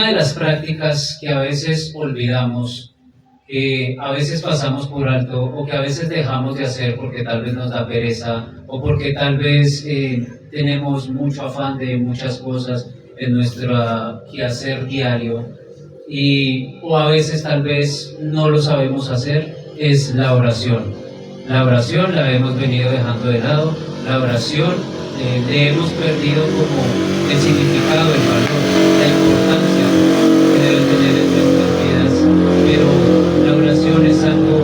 una de las prácticas que a veces olvidamos, que a veces pasamos por alto o que a veces dejamos de hacer porque tal vez nos da pereza o porque tal vez tenemos mucho afán de muchas cosas en nuestro quehacer diario o a veces tal vez no lo sabemos hacer, es la oración. La oración la hemos venido dejando de lado, la oración le hemos perdido como el significado, el valor, la importancia que debe tener en nuestras vidas, pero la oración es algo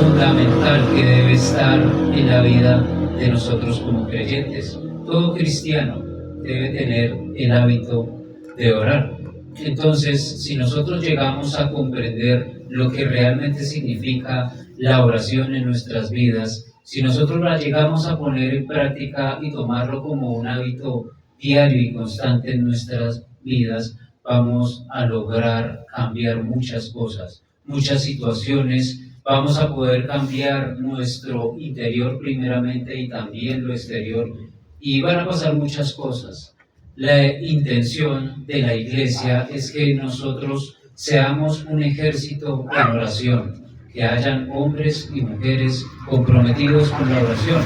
fundamental que debe estar en la vida de nosotros como creyentes. Todo cristiano debe tener el hábito de orar. Entonces, si nosotros llegamos a comprender lo que realmente significa la oración en nuestras vidas, si nosotros la llegamos a poner en práctica y tomarlo como un hábito diario y constante en nuestras vidas, vamos a lograr cambiar muchas cosas, muchas situaciones, vamos a poder cambiar nuestro interior primeramente y también lo exterior, y van a pasar muchas cosas. La intención de la iglesia es que nosotros seamos un ejército en oración, que hayan hombres y mujeres comprometidos con la oración,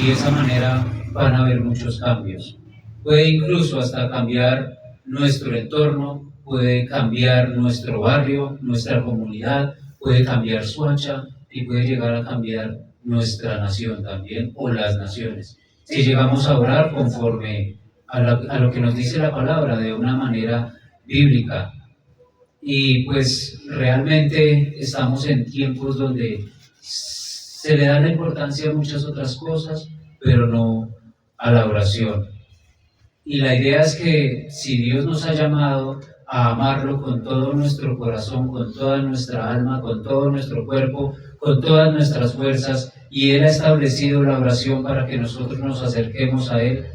y de esa manera van a haber muchos cambios. Puede incluso hasta cambiar nuestro entorno, puede cambiar nuestro barrio, nuestra comunidad, puede cambiar Soacha y puede llegar a cambiar nuestra nación también, o las naciones. Si llegamos a orar conforme a lo que nos dice la palabra de una manera bíblica. Y pues realmente estamos en tiempos donde se le da la importancia a muchas otras cosas, pero no a la oración. Y la idea es que si Dios nos ha llamado a amarlo con todo nuestro corazón, con toda nuestra alma, con todo nuestro cuerpo, con todas nuestras fuerzas, y Él ha establecido la oración para que nosotros nos acerquemos a Él,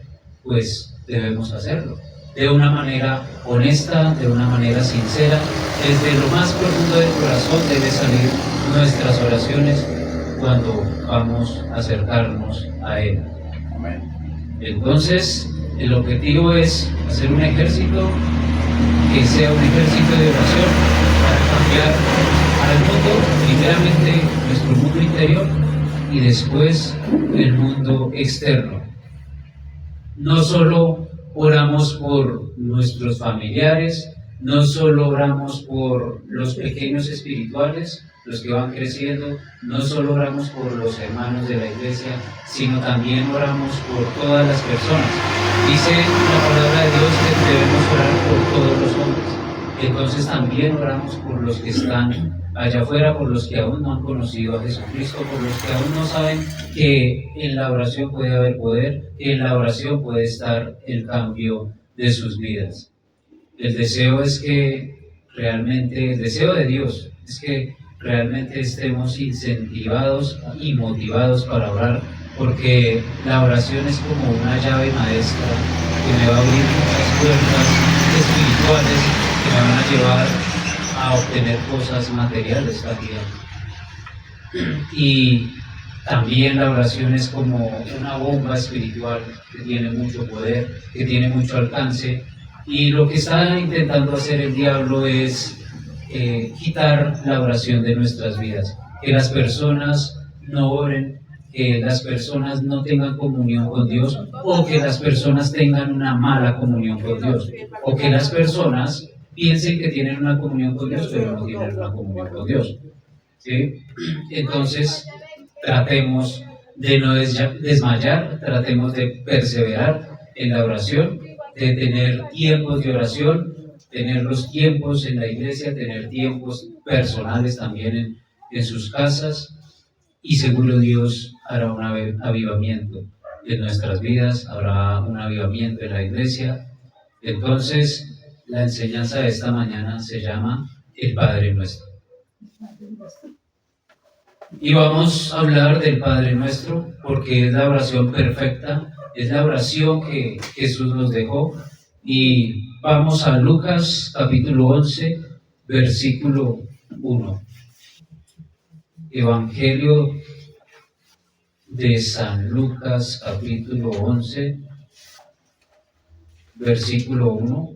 pues debemos hacerlo de una manera honesta, de una manera sincera. Desde lo más profundo del corazón deben salir nuestras oraciones cuando vamos a acercarnos a Él. Entonces, el objetivo es hacer un ejército que sea un ejército de oración para cambiar al mundo, primeramente nuestro mundo interior y después el mundo externo. No solo oramos por nuestros familiares, no solo oramos por los pequeños espirituales, los que van creciendo, no solo oramos por los hermanos de la iglesia, sino también oramos por todas las personas. Dice la palabra de Dios que debemos orar por todos los hombres. Entonces también oramos por los que están allá afuera, por los que aún no han conocido a Jesucristo, por los que aún no saben que en la oración puede haber poder, que en la oración puede estar el cambio de sus vidas. El deseo es que realmente, el deseo de Dios es que realmente estemos incentivados y motivados para orar, porque la oración es como una llave maestra que me va a abrir muchas puertas espirituales que me van a llevar a obtener cosas materiales también. Y también la oración es como una bomba espiritual que tiene mucho poder, que tiene mucho alcance, y lo que está intentando hacer el diablo es quitar la oración de nuestras vidas, que las personas no oren, que las personas no tengan comunión con Dios, o que las personas tengan una mala comunión con Dios, o que las personas piensen que tienen una comunión con Dios, pero no tienen una comunión con Dios. ¿Sí? Entonces, tratemos de no desmayar, tratemos de perseverar en la oración, de tener tiempos de oración, tener los tiempos en la iglesia, tener tiempos personales también en sus casas, y seguro Dios hará un avivamiento en nuestras vidas, habrá un avivamiento en la iglesia. Entonces, la enseñanza de esta mañana se llama el Padre Nuestro. Y vamos a hablar del Padre Nuestro porque es la oración perfecta, es la oración que Jesús nos dejó. Y vamos a Lucas capítulo 11, versículo 1. Evangelio de San Lucas capítulo 11, versículo 1.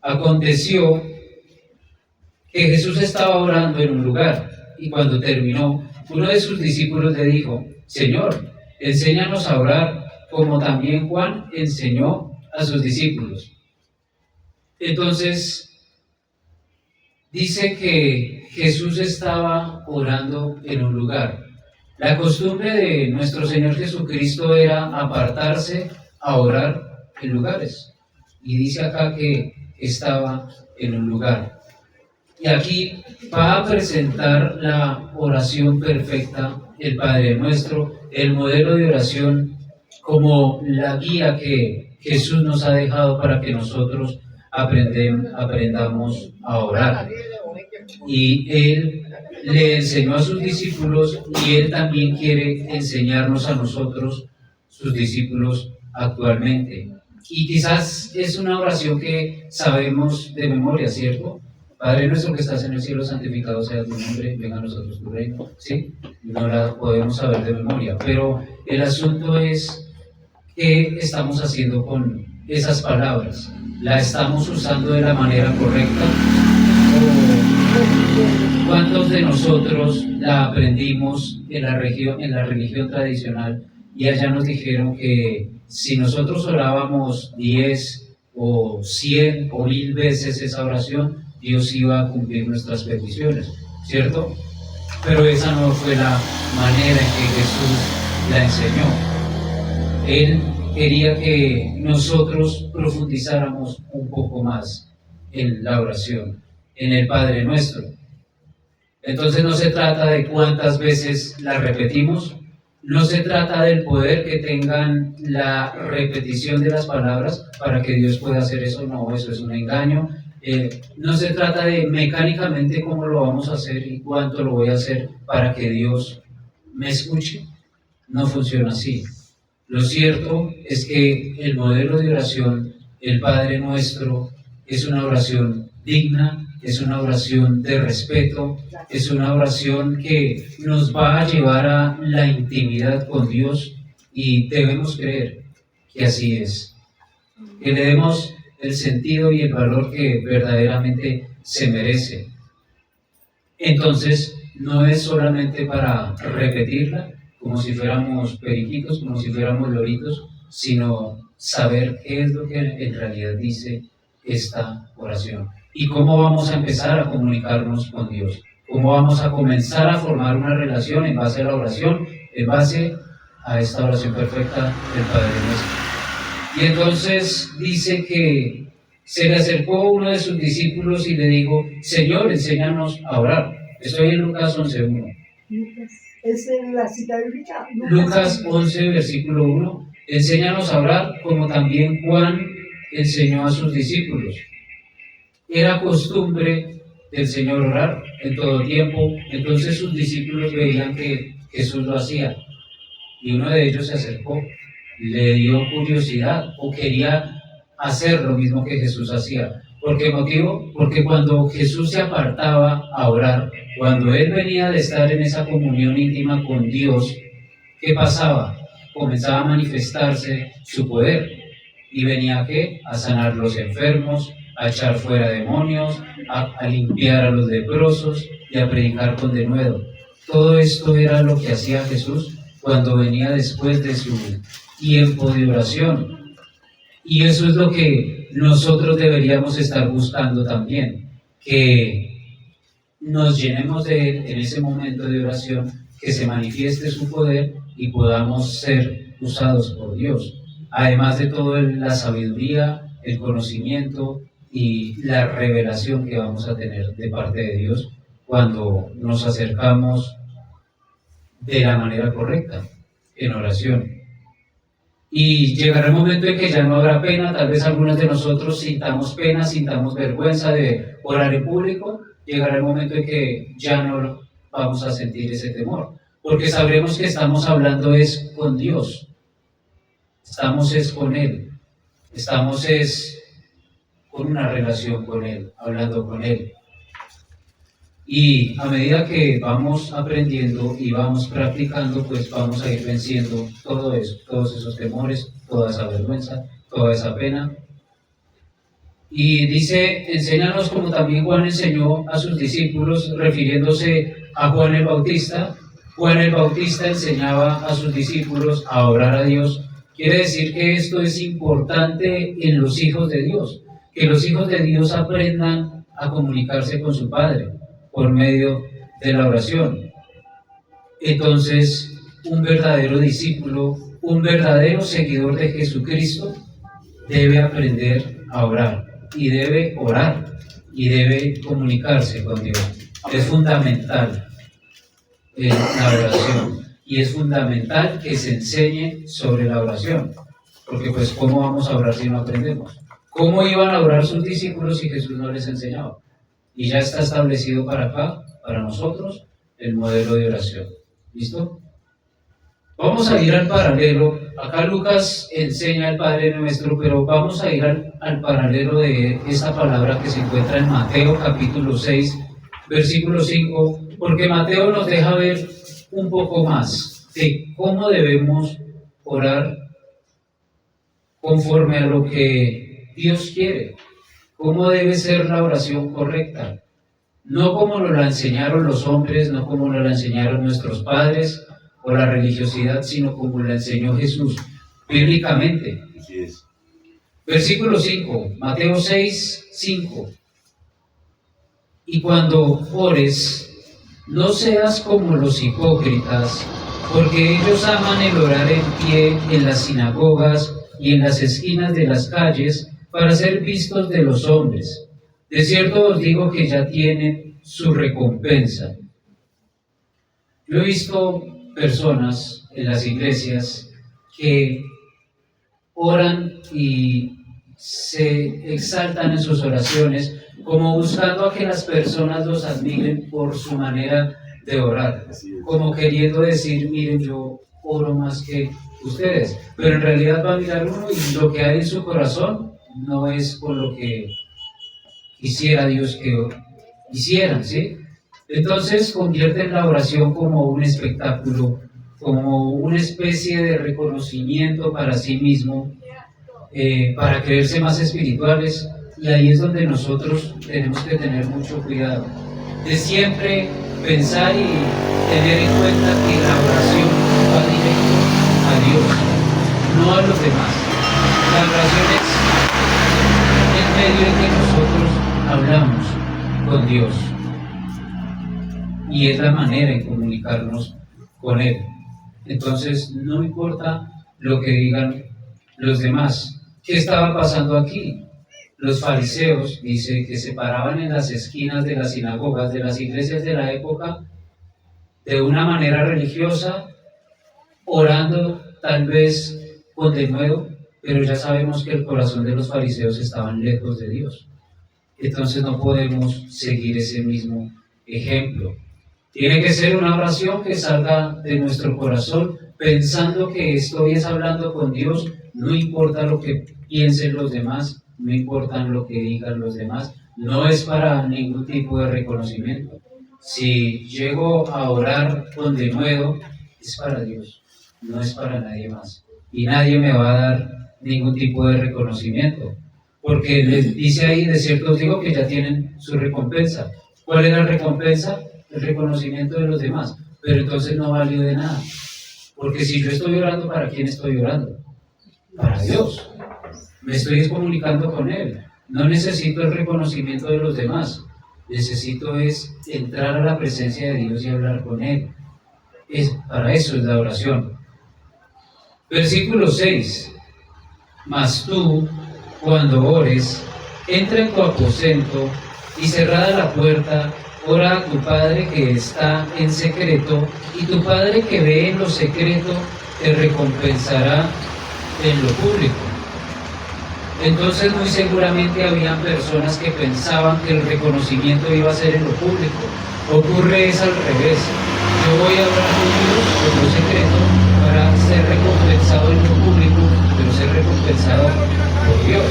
Aconteció que Jesús estaba orando en un lugar y cuando terminó, uno de sus discípulos le dijo: Señor, enséñanos a orar como también Juan enseñó a sus discípulos. Entonces, dice que Jesús estaba orando en un lugar. La costumbre de nuestro Señor Jesucristo era apartarse a orar en lugares. Y dice acá que estaba en un lugar. Y aquí va a presentar la oración perfecta, el Padre Nuestro, el modelo de oración, como la guía que Jesús nos ha dejado para que nosotros aprendamos a orar. Y Él le enseñó a sus discípulos y Él también quiere enseñarnos a nosotros, sus discípulos, actualmente. Y quizás es una oración que sabemos de memoria, ¿cierto? Padre nuestro que estás en el cielo, santificado sea tu nombre, venga a nosotros tu reino. ¿Sí? No la podemos saber de memoria, pero el asunto es qué estamos haciendo con esas palabras. ¿La estamos usando de la manera correcta? ¿O cuántos de nosotros la aprendimos en la religión tradicional y allá nos dijeron que si nosotros orábamos 10 o 100 o 1000 veces esa oración, Dios iba a cumplir nuestras peticiones, ¿cierto? Pero esa no fue la manera en que Jesús la enseñó. Él quería que nosotros profundizáramos un poco más en la oración, en el Padre Nuestro. Entonces no se trata de cuántas veces la repetimos, no se trata del poder que tengan la repetición de las palabras para que Dios pueda hacer eso, no, eso es un engaño. No se trata de mecánicamente cómo lo vamos a hacer y cuánto lo voy a hacer para que Dios me escuche. No funciona así. Lo cierto es que el modelo de oración, el Padre Nuestro, es una oración digna, es una oración de respeto, es una oración que nos va a llevar a la intimidad con Dios y debemos creer que así es. Que le demos el sentido y el valor que verdaderamente se merece. Entonces, no es solamente para repetirla, como si fuéramos periquitos, como si fuéramos loritos, sino saber qué es lo que en realidad dice esta oración y cómo vamos a empezar a comunicarnos con Dios, cómo vamos a comenzar a formar una relación en base a la oración, en base a esta oración perfecta del Padre Nuestro. Y entonces dice que se le acercó uno de sus discípulos y le dijo: Señor, enséñanos a orar. Estoy en Lucas 11:1. Es la cita bíblica. Lucas 11, versículo 1. Enséñanos a orar como también Juan enseñó a sus discípulos. Era costumbre del Señor orar en todo tiempo. Entonces sus discípulos veían que Jesús lo hacía. Y uno de ellos se acercó, le dio curiosidad o quería hacer lo mismo que Jesús hacía. ¿Por qué motivo? Porque cuando Jesús se apartaba a orar, cuando Él venía de estar en esa comunión íntima con Dios, ¿qué pasaba? Comenzaba a manifestarse su poder. ¿Y venía a qué? A sanar los enfermos, a echar fuera demonios, a limpiar a los leprosos y a predicar con denuedo. Todo esto era lo que hacía Jesús cuando venía después de su tiempo de oración. Y eso es lo que nosotros deberíamos estar buscando también, que nos llenemos de Él en ese momento de oración, que se manifieste su poder y podamos ser usados por Dios. Además de todo, la sabiduría, el conocimiento y la revelación que vamos a tener de parte de Dios cuando nos acercamos de la manera correcta, en oración. Y llegará el momento en que ya no habrá pena, tal vez algunos de nosotros sintamos pena, sintamos vergüenza de orar en público, llegará el momento en que ya no vamos a sentir ese temor, porque sabremos que estamos hablando es con Dios, estamos es con Él, estamos es con una relación con Él, hablando con Él. Y a medida que vamos aprendiendo y vamos practicando, pues vamos a ir venciendo todo eso, todos esos temores, toda esa vergüenza, toda esa pena. Y dice, enséñanos como también Juan enseñó a sus discípulos, refiriéndose a Juan el Bautista. Juan el Bautista enseñaba a sus discípulos a orar a Dios. Quiere decir que esto es importante en los hijos de Dios, que los hijos de Dios aprendan a comunicarse con su Padre por medio de la oración. Entonces, un verdadero discípulo, un verdadero seguidor de Jesucristo debe aprender a orar y debe orar y debe comunicarse con Dios. Es fundamental la oración y es fundamental que se enseñe sobre la oración, porque pues ¿cómo vamos a orar si no aprendemos? ¿Cómo iban a orar sus discípulos si Jesús no les enseñaba? Y ya está establecido para acá, para nosotros, el modelo de oración. ¿Listo? Vamos a ir al paralelo. Acá Lucas enseña al Padre Nuestro, pero vamos a ir al paralelo de esta palabra que se encuentra en Mateo capítulo 6, versículo 5, porque Mateo nos deja ver un poco más de cómo debemos orar conforme a lo que Dios quiere. ¿Cómo debe ser la oración correcta? No como nos la enseñaron los hombres, no como nos la enseñaron nuestros padres o la religiosidad, sino como la enseñó Jesús, bíblicamente. Así es. Versículo 5, Mateo 6, 5. Y cuando ores, no seas como los hipócritas, porque ellos aman el orar en pie en las sinagogas y en las esquinas de las calles, para ser vistos de los hombres. De cierto os digo que ya tienen su recompensa. Yo he visto personas en las iglesias que oran y se exaltan en sus oraciones como buscando a que las personas los admiren por su manera de orar, como queriendo decir, miren, yo oro más que ustedes, pero en realidad va a mirar uno y lo que hay en su corazón no es por lo que quisiera Dios que hicieran, ¿sí? Entonces convierten la oración como un espectáculo, como una especie de reconocimiento para sí mismo, para creerse más espirituales, y ahí es donde nosotros tenemos que tener mucho cuidado, de siempre pensar y tener en cuenta que la oración va directo a Dios, no a los demás. La oración es el medio en que nosotros hablamos con Dios y es la manera en comunicarnos con Él. Entonces no importa lo que digan los demás. ¿Qué estaba pasando aquí? Los fariseos, dice, que se paraban en las esquinas de las sinagogas, de las iglesias de la época, de una manera religiosa, orando tal vez con denuedo, pero ya sabemos que el corazón de los fariseos estaban lejos de Dios. Entonces no podemos seguir ese mismo ejemplo. Tiene que ser una oración que salga de nuestro corazón, pensando que estoy hablando con Dios, no importa lo que piensen los demás, no importa lo que digan los demás, no es para ningún tipo de reconocimiento. Si llego a orar con denuedo, es para Dios, no es para nadie más. Y nadie me va a dar ningún tipo de reconocimiento, porque les dice ahí, de cierto os digo que ya tienen su recompensa. ¿Cuál es la recompensa? El reconocimiento de los demás, pero entonces no valió de nada, porque si yo estoy orando, ¿para quién estoy orando? Para Dios. Me estoy comunicando con Él. No necesito el reconocimiento de los demás, necesito es entrar a la presencia de Dios y hablar con Él. Para eso es la oración. Versículo 6. Mas tú, cuando ores, entra en tu aposento y cerrada la puerta, ora a tu Padre que está en secreto, y tu Padre que ve en lo secreto te recompensará en lo público. Entonces muy seguramente habían personas que pensaban que el reconocimiento iba a ser en lo público. Ocurre es al revés. Yo voy a hablar con Dios en lo secreto para ser recompensado en lo público, pero ser recompensado por Dios.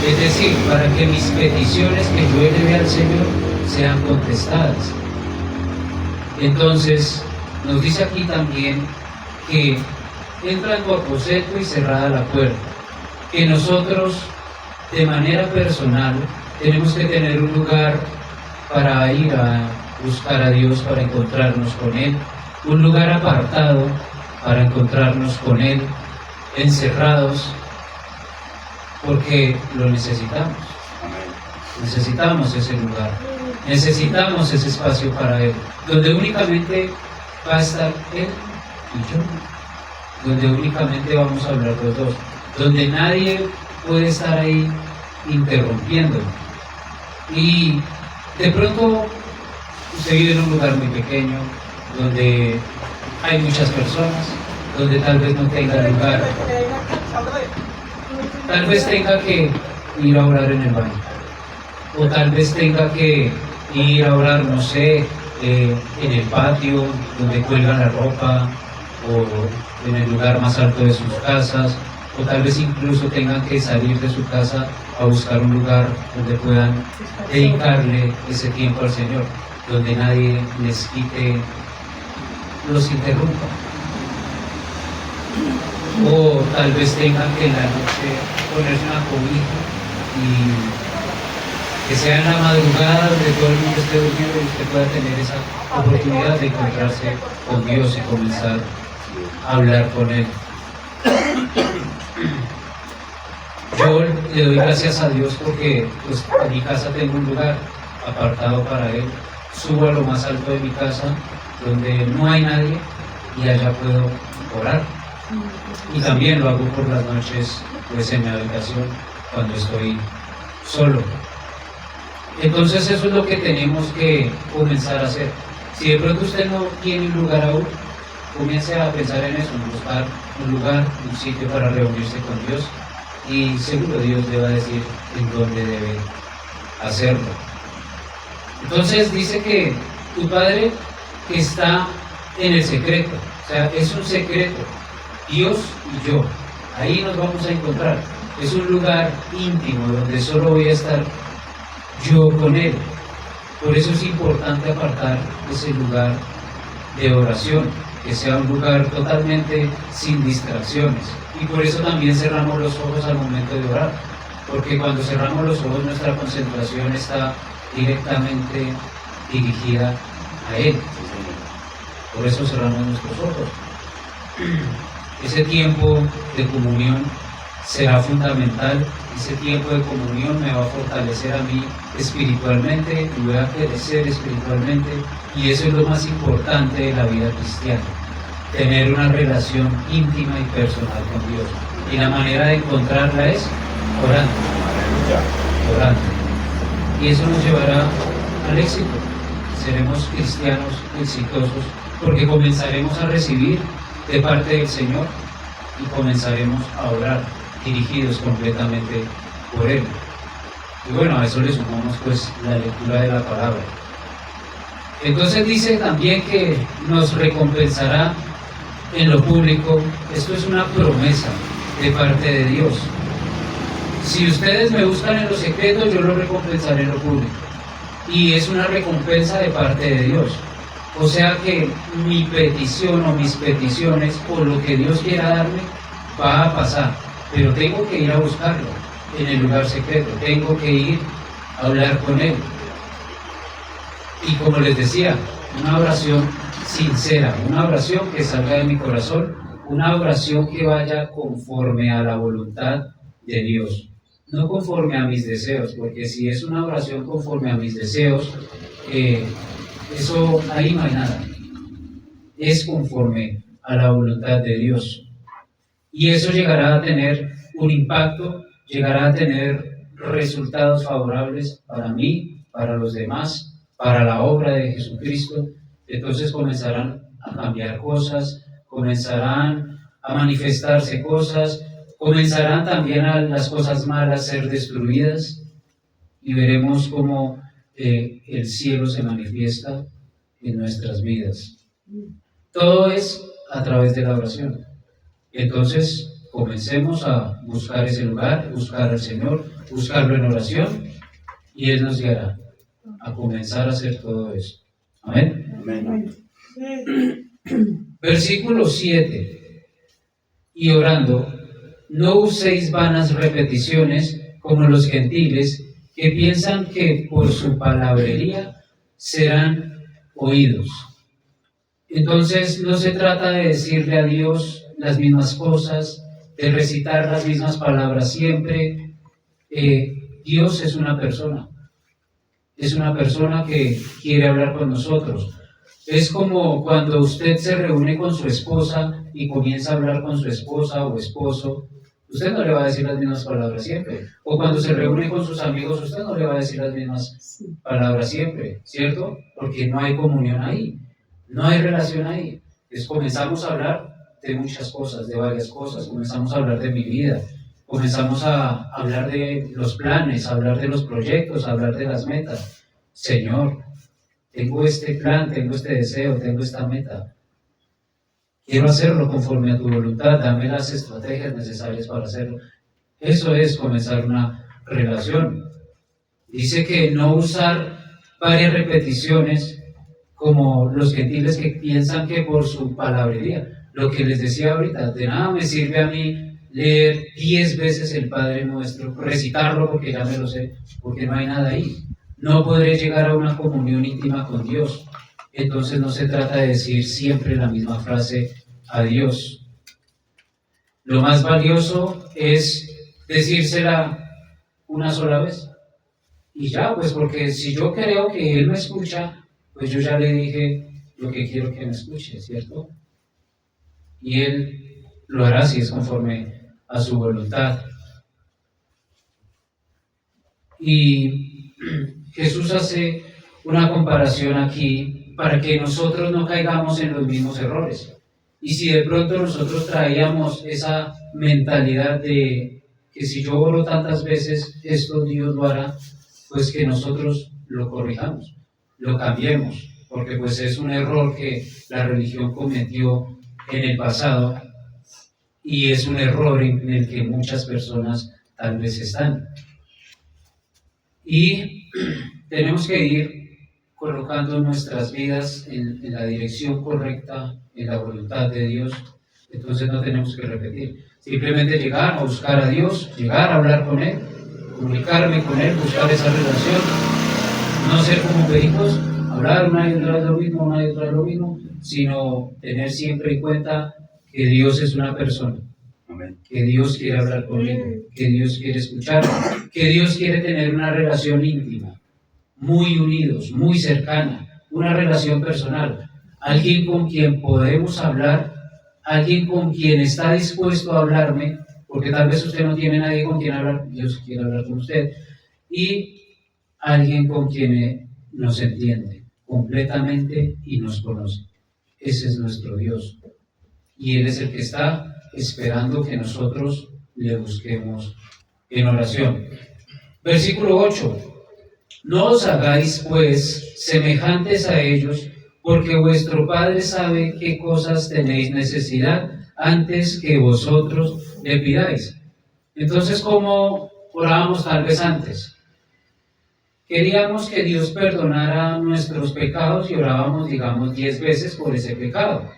Es decir, para que mis peticiones que yo elevé al Señor sean contestadas. Entonces, nos dice aquí también que entra en tu aposento y cerrada la puerta, que nosotros de manera personal tenemos que tener un lugar para ir a buscar a Dios, para encontrarnos con Él, un lugar apartado para encontrarnos con Él, encerrados, porque lo necesitamos. Necesitamos ese lugar, necesitamos ese espacio para Él, donde únicamente va a estar Él y yo, donde únicamente vamos a hablar los dos, donde nadie puede estar ahí interrumpiendo. Y de pronto usted vive en un lugar muy pequeño, donde hay muchas personas, donde tal vez no tenga lugar, tal vez tenga que ir a orar en el baño, o tal vez tenga que ir a orar, no sé, en el patio, donde cuelgan la ropa, o en el lugar más alto de sus casas, o tal vez incluso tengan que salir de su casa a buscar un lugar donde puedan dedicarle ese tiempo al Señor, donde nadie les quite, los interrumpa. O tal vez tengan que en la noche ponerse una cobija y que sea en la madrugada donde todo el mundo esté durmiendo y usted pueda tener esa oportunidad de encontrarse con Dios y comenzar a hablar con Él. Yo le doy gracias a Dios porque pues, en mi casa tengo un lugar apartado para Él. Subo a lo más alto de mi casa donde no hay nadie y allá puedo orar. Y también lo hago por las noches pues en mi habitación cuando estoy solo. Entonces eso es lo que tenemos que comenzar a hacer. Si de pronto usted no tiene un lugar aún, comience a pensar en eso, en buscar un lugar, un sitio para reunirse con Dios, y seguro Dios le va a decir en dónde debe hacerlo. Entonces dice que tu Padre está en el secreto, o sea, es un secreto, Dios y yo, ahí nos vamos a encontrar. Es un lugar íntimo donde solo voy a estar yo con Él. Por eso es importante apartar ese lugar de oración, que sea un lugar totalmente sin distracciones. Y por eso también cerramos los ojos al momento de orar, porque cuando cerramos los ojos nuestra concentración está directamente dirigida a Él. Por eso cerramos nuestros ojos. Ese tiempo de comunión será fundamental. Ese tiempo de comunión me va a fortalecer a mí espiritualmente y voy a crecer espiritualmente, y eso es lo más importante de la vida cristiana, tener una relación íntima y personal con Dios, y la manera de encontrarla es orando, y eso nos llevará al éxito. Seremos cristianos exitosos porque comenzaremos a recibir de parte del Señor y comenzaremos a orar dirigidos completamente por Él. Y bueno, a eso le sumamos pues la lectura de la palabra. Entonces dice también que nos recompensará en lo público. Esto es una promesa de parte de Dios. Si ustedes me buscan en lo secreto, yo lo recompensaré en lo público. Y es una recompensa de parte de Dios. O sea que mi petición o mis peticiones o lo que Dios quiera darme va a pasar, pero tengo que ir a buscarlo en el lugar secreto, tengo que ir a hablar con Él. Y como les decía, una oración sincera, una oración que salga de mi corazón, una oración que vaya conforme a la voluntad de Dios, no conforme a mis deseos, porque si es una oración conforme a mis deseos, eso ahí no hay nada. Es conforme a la voluntad de Dios. Y eso llegará a tener un impacto, llegará a tener resultados favorables para mí, para los demás, para la obra de Jesucristo. Entonces comenzarán a cambiar cosas, comenzarán a manifestarse cosas, comenzarán también a las cosas malas a ser destruidas, y veremos cómo el cielo se manifiesta en nuestras vidas. Todo es a través de la oración. Entonces, comencemos a buscar ese lugar, buscar al Señor, buscarlo en oración, y Él nos guiará a comenzar a hacer todo eso. Amén. Amén. Versículo 7. Y orando, no uséis vanas repeticiones como los gentiles, que piensan que por su palabrería serán oídos. Entonces no se trata de decirle a Dios las mismas cosas, de recitar las mismas palabras siempre. Dios es una persona que quiere hablar con nosotros. Es como cuando usted se reúne con su esposa y comienza a hablar con su esposa o esposo. Usted no le va a decir las mismas palabras siempre. O cuando se reúne con sus amigos, usted no le va a decir las mismas palabras siempre, ¿cierto? Porque no hay comunión ahí, no hay relación ahí. Entonces comenzamos a hablar de muchas cosas, de varias cosas. Comenzamos a hablar de mi vida, comenzamos a hablar de los planes, a hablar de los proyectos, a hablar de las metas. Señor, tengo este plan, tengo este deseo, tengo esta meta. Quiero hacerlo conforme a tu voluntad, dame las estrategias necesarias para hacerlo. Eso es comenzar una relación. Dice que no usar varias repeticiones como los gentiles que piensan que por su palabrería, lo que les decía ahorita, de nada me sirve a mí leer 10 veces el Padre Nuestro, recitarlo porque ya me lo sé, porque no hay nada ahí. No podré llegar a una comunión íntima con Dios. Entonces no se trata de decir siempre la misma frase a Dios. Lo más valioso es decírsela una sola vez. Y ya, pues porque si yo creo que Él me escucha, pues yo ya le dije lo que quiero que me escuche, ¿cierto? Y Él lo hará si es conforme a su voluntad. Y Jesús hace una comparación aquí para que nosotros no caigamos en los mismos errores. Y si de pronto nosotros traíamos esa mentalidad de que si yo oro tantas veces, esto Dios lo hará, pues que nosotros lo corrijamos, lo cambiemos, porque pues es un error que la religión cometió en el pasado y es un error en el que muchas personas tal vez están. Y tenemos que ir colocando nuestras vidas en la dirección correcta, en la voluntad de Dios. Entonces no tenemos que repetir. Simplemente llegar a buscar a Dios, llegar a hablar con Él, comunicarme con Él, buscar esa relación. No ser como pericos, hablar una y otra vez lo mismo, una y otra vez lo mismo, sino tener siempre en cuenta que Dios es una persona. Amén. Que Dios quiere hablar conmigo, que Dios quiere escuchar, que Dios quiere tener una relación íntima, muy unidos, muy cercana, una relación personal, alguien con quien podemos hablar, alguien con quien está dispuesto a hablarme, porque tal vez usted no tiene nadie con quien hablar, Dios quiere hablar con usted, y alguien con quien nos entiende completamente y nos conoce. Ese es nuestro Dios, y Él es el que está esperando que nosotros le busquemos en oración. Versículo 8. No os hagáis, pues, semejantes a ellos, porque vuestro Padre sabe qué cosas tenéis necesidad antes que vosotros le pidáis. Entonces, ¿cómo orábamos tal vez antes? Queríamos que Dios perdonara nuestros pecados y orábamos, digamos, 10 veces por ese pecado.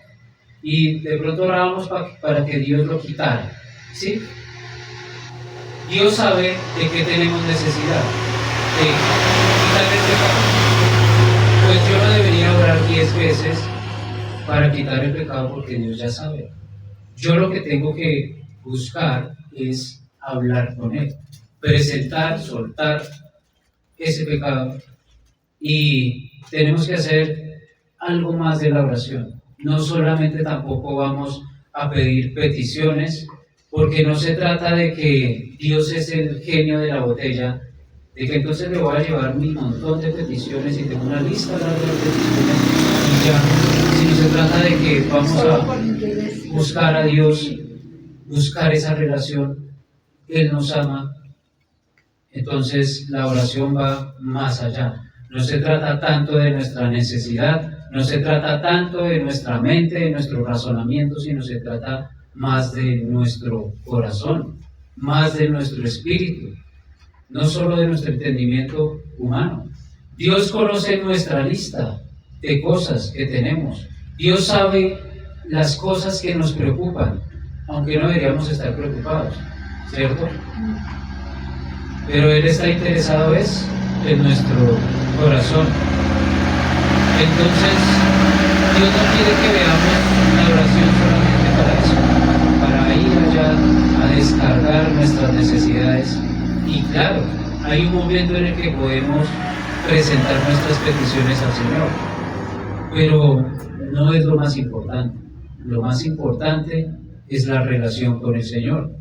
Y de pronto orábamos para que Dios lo quitara, ¿sí? Dios sabe de qué tenemos necesidad, de quitar el pecado. Pues yo no debería orar 10 veces para quitar el pecado porque Dios ya sabe. Yo lo que tengo que buscar es hablar con Él, presentar, soltar ese pecado. Y tenemos que hacer algo más de la oración. No solamente tampoco vamos a pedir peticiones, porque no se trata de que Dios es el genio de la botella, de que entonces le voy a llevar un montón de peticiones y tengo una lista larga de peticiones y ya, sino se trata de que vamos a buscar a Dios, buscar esa relación. Él nos ama. Entonces la oración va más allá. No se trata tanto de nuestra necesidad, no se trata tanto de nuestra mente, de nuestro razonamiento, sino se trata más de nuestro corazón, más de nuestro espíritu, no solo de nuestro entendimiento humano. Dios conoce nuestra lista de cosas que tenemos. Dios sabe las cosas que nos preocupan, aunque no deberíamos estar preocupados, ¿cierto? Pero Él está interesado en nuestro corazón. Entonces, Dios no quiere que veamos la oración solamente para eso, para ir allá a descargar nuestras necesidades. Y claro, hay un momento en el que podemos presentar nuestras peticiones al Señor, pero no es lo más importante. Lo más importante es la relación con el Señor.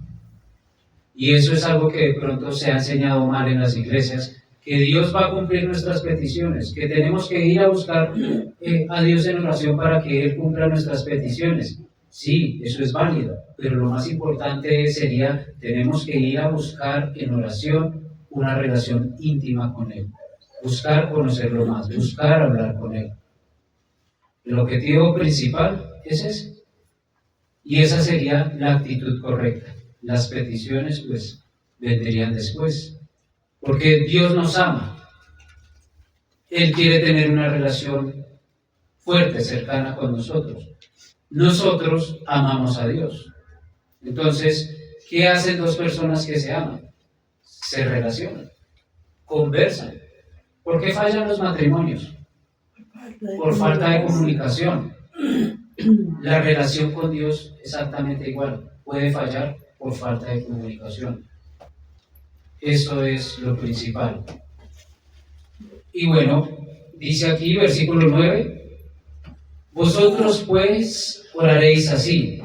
Y eso es algo que de pronto se ha enseñado mal en las iglesias, que Dios va a cumplir nuestras peticiones, que tenemos que ir a buscar a Dios en oración para que Él cumpla nuestras peticiones. Sí, eso es válido, pero lo más importante sería, tenemos que ir a buscar en oración una relación íntima con Él, buscar conocerlo más, buscar hablar con Él. El objetivo principal es ese, y esa sería la actitud correcta. Las peticiones pues vendrían después, porque Dios nos ama. Él quiere tener una relación fuerte, cercana con nosotros. Nosotros amamos a Dios. Entonces, ¿qué hacen dos personas que se aman? Se relacionan, conversan. ¿Por qué fallan los matrimonios? Por falta de comunicación. La relación con Dios exactamente igual, puede fallar por falta de comunicación. Eso es lo principal. Y bueno, dice aquí, versículo 9, vosotros pues oraréis así: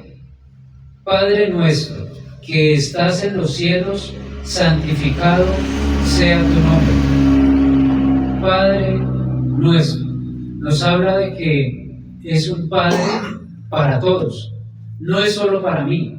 Padre nuestro, que estás en los cielos, santificado sea tu nombre. Padre nuestro, nos habla de que es un Padre para todos, no es solo para mí.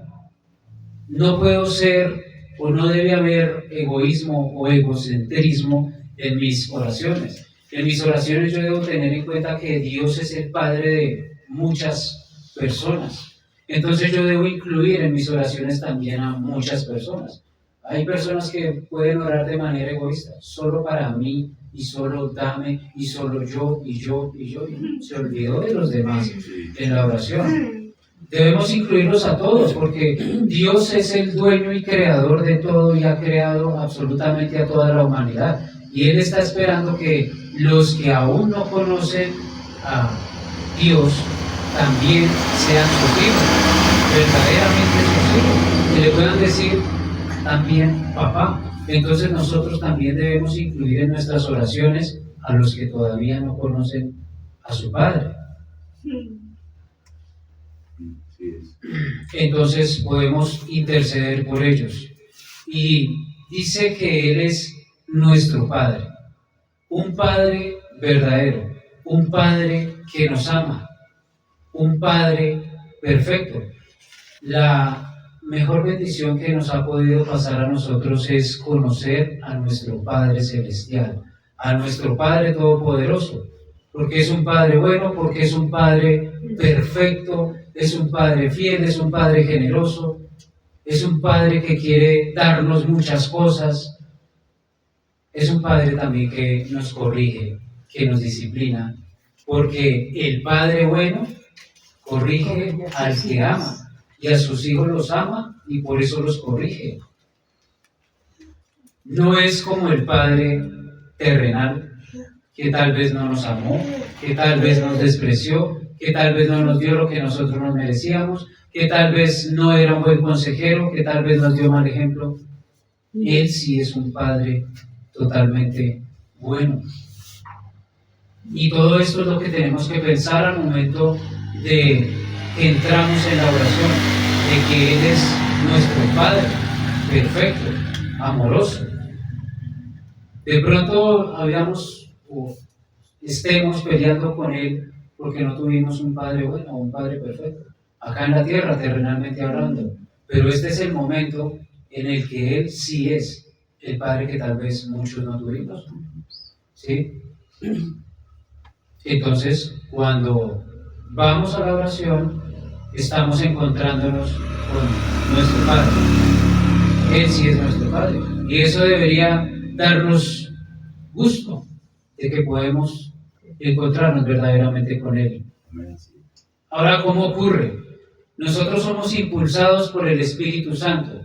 No puedo ser o no debe haber egoísmo o egocentrismo en mis oraciones. En mis oraciones yo debo tener en cuenta que Dios es el Padre de muchas personas. Entonces yo debo incluir en mis oraciones también a muchas personas. Hay personas que pueden orar de manera egoísta, solo para mí, y solo dame, y solo yo, y yo, y yo. Y se olvidó de los demás en la oración. Debemos incluirlos a todos, porque Dios es el dueño y creador de todo y ha creado absolutamente a toda la humanidad. Y Él está esperando que los que aún no conocen a Dios también sean sus hijos, verdaderamente sus hijos, que le puedan decir también papá. Entonces nosotros también debemos incluir en nuestras oraciones a los que todavía no conocen a su Padre. Entonces podemos interceder por ellos. Y dice que Él es nuestro Padre, un Padre verdadero, un Padre que nos ama, un Padre perfecto. La mejor bendición que nos ha podido pasar a nosotros es conocer a nuestro Padre Celestial, a nuestro Padre Todopoderoso, porque es un Padre bueno, porque es un Padre perfecto, es un Padre fiel, es un Padre generoso, es un Padre que quiere darnos muchas cosas, es un Padre también que nos corrige, que nos disciplina, porque el Padre bueno corrige al que ama, y a sus hijos los ama y por eso los corrige. No es como el Padre terrenal, que tal vez no nos amó, que tal vez nos despreció, que tal vez no nos dio lo que nosotros nos merecíamos, que tal vez no era un buen consejero, que tal vez nos dio mal ejemplo. Él sí es un Padre totalmente bueno. Y todo esto es lo que tenemos que pensar al momento de que entramos en la oración, de que Él es nuestro Padre perfecto, amoroso. De pronto estemos peleando con Él porque no tuvimos un Padre bueno, un Padre perfecto, acá en la tierra, terrenalmente hablando. Pero este es el momento en el que Él sí es el Padre que tal vez muchos no tuvimos. ¿Sí? Entonces, cuando vamos a la oración, estamos encontrándonos con nuestro Padre. Él sí es nuestro Padre. Y eso debería darnos gusto de que podemos encontrarnos verdaderamente con Él. Ahora, ¿cómo ocurre? Nosotros somos impulsados por el Espíritu Santo.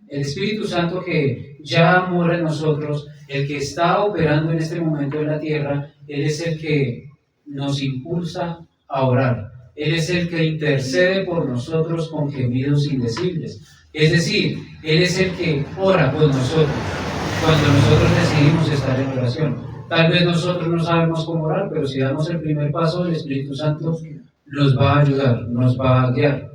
El Espíritu Santo que ya mora en nosotros, el que está operando en este momento en la tierra, Él es el que nos impulsa a orar. Él es el que intercede por nosotros con gemidos indecibles. Es decir, Él es el que ora por nosotros cuando nosotros decidimos estar en oración. Tal vez nosotros no sabemos cómo orar, pero si damos el primer paso, el Espíritu Santo nos va a ayudar, nos va a guiar.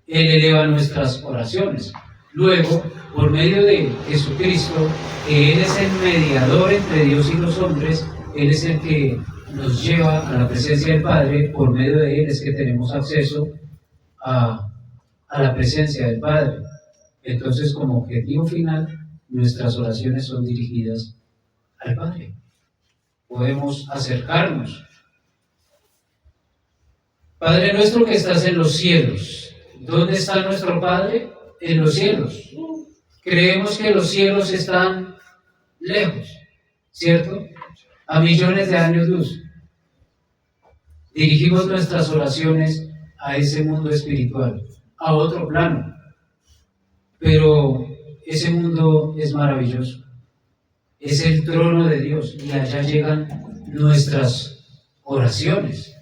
Él eleva nuestras oraciones. Luego, por medio de Jesucristo, que Él es el mediador entre Dios y los hombres, Él es el que nos lleva a la presencia del Padre. Por medio de Él es que tenemos acceso a la presencia del Padre. Entonces, como objetivo final, nuestras oraciones son dirigidas al Padre. Podemos acercarnos. Padre nuestro que estás en los cielos. ¿Dónde está nuestro Padre? En los cielos. Creemos que los cielos están lejos, ¿cierto? A millones de años luz. Dirigimos nuestras oraciones a ese mundo espiritual, a otro plano. Pero ese mundo es maravilloso. Es el trono de Dios y allá llegan nuestras oraciones.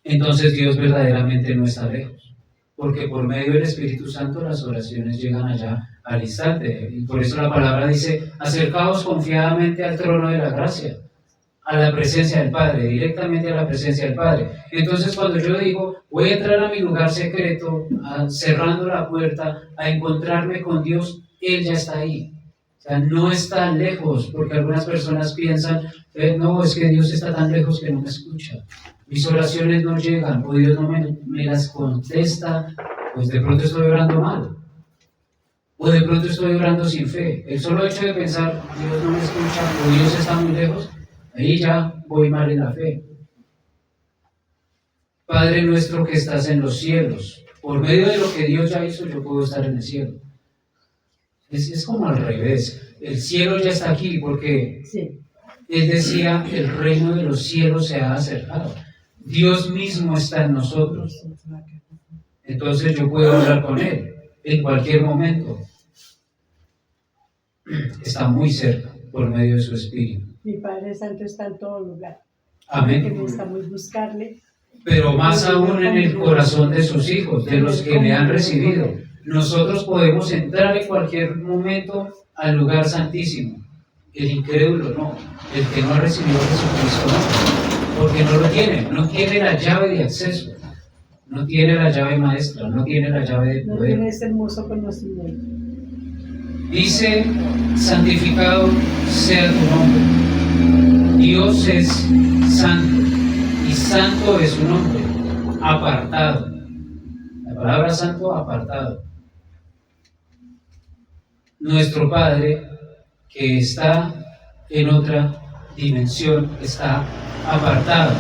Entonces Dios verdaderamente no está lejos, porque por medio del Espíritu Santo las oraciones llegan allá al instante. Y por eso la palabra dice: acercaos confiadamente al trono de la gracia, a la presencia del Padre, directamente a la presencia del Padre. Entonces cuando yo digo, voy a entrar a mi lugar secreto, cerrando la puerta, a encontrarme con Dios, Él ya está ahí. O sea, no está lejos, porque algunas personas piensan, no, es que Dios está tan lejos que no me escucha. Mis oraciones no llegan, o Dios no me las contesta, pues de pronto estoy orando mal. O de pronto estoy orando sin fe. El solo hecho de pensar, Dios no me escucha, o Dios está muy lejos, ahí ya voy mal en la fe. Padre nuestro que estás en los cielos, por medio de lo que Dios ya hizo, yo puedo estar en el cielo. Es como al revés. El cielo ya está aquí, porque Él decía, el reino de los cielos se ha acercado. Dios mismo está en nosotros. Entonces yo puedo hablar con Él en cualquier momento. Está muy cerca por medio de su Espíritu. Mi Padre Santo está en todo lugar. Amén. Que necesitamos buscarle. Pero más aún en el corazón de sus hijos, de los que le han recibido. Nosotros podemos entrar en cualquier momento al lugar santísimo. El incrédulo no, el que no ha recibido a Jesucristo no, porque no tiene la llave de acceso, no tiene la llave maestra, no tiene la llave de poder. No tiene ese hermoso conocimiento. Dice, santificado sea tu nombre. Dios es santo y santo es su nombre, apartado. La palabra santo, apartado. Nuestro Padre, que está en otra dimensión, está apartado,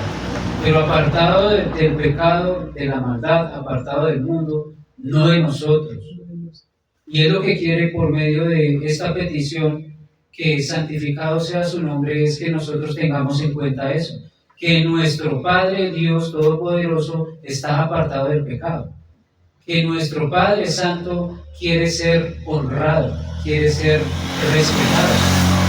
pero apartado del pecado, de la maldad, apartado del mundo, no de nosotros. Y es lo que quiere por medio de esta petición, que santificado sea su nombre, es que nosotros tengamos en cuenta eso, que nuestro Padre Dios Todopoderoso está apartado del pecado, que nuestro Padre Santo quiere ser honrado, quiere ser respetado.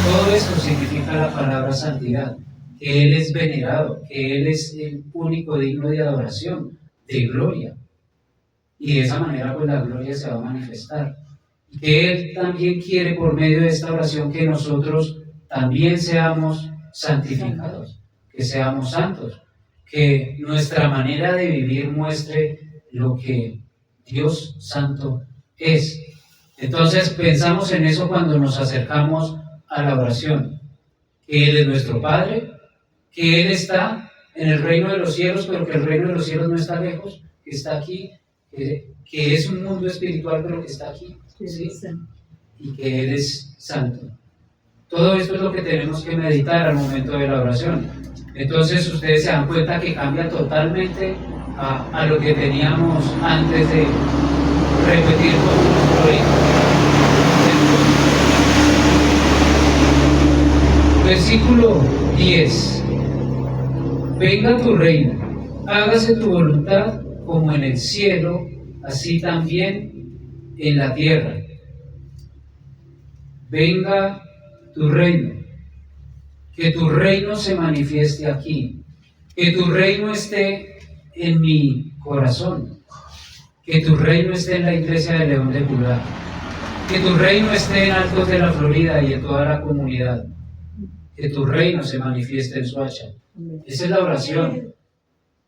Todo esto significa la palabra santidad, que Él es venerado, que Él es el único digno de adoración, de gloria. Y de esa manera pues la gloria se va a manifestar. Y que Él también quiere por medio de esta oración que nosotros también seamos santificados, que seamos santos, que nuestra manera de vivir muestre lo que Dios Santo es. Entonces pensamos en eso cuando nos acercamos a la oración, que Él es nuestro Padre, que Él está en el reino de los cielos, pero que el reino de los cielos no está lejos, que está aquí, que es un mundo espiritual, pero que está aquí, ¿sí? Y que Él es santo. Todo esto es lo que tenemos que meditar al momento de la oración. Entonces ustedes se dan cuenta que cambia totalmente a lo que teníamos antes de repetir con nuestro hijo. Versículo 10. Venga tu reino, hágase tu voluntad como en el cielo, así también en la tierra. Venga tu reino, que tu reino se manifieste aquí, que tu reino esté en mi corazón, que tu reino esté en la iglesia de León de Judá, que tu reino esté en Altos de la Florida y en toda la comunidad, que tu reino se manifieste en Soacha. Esa es la oración.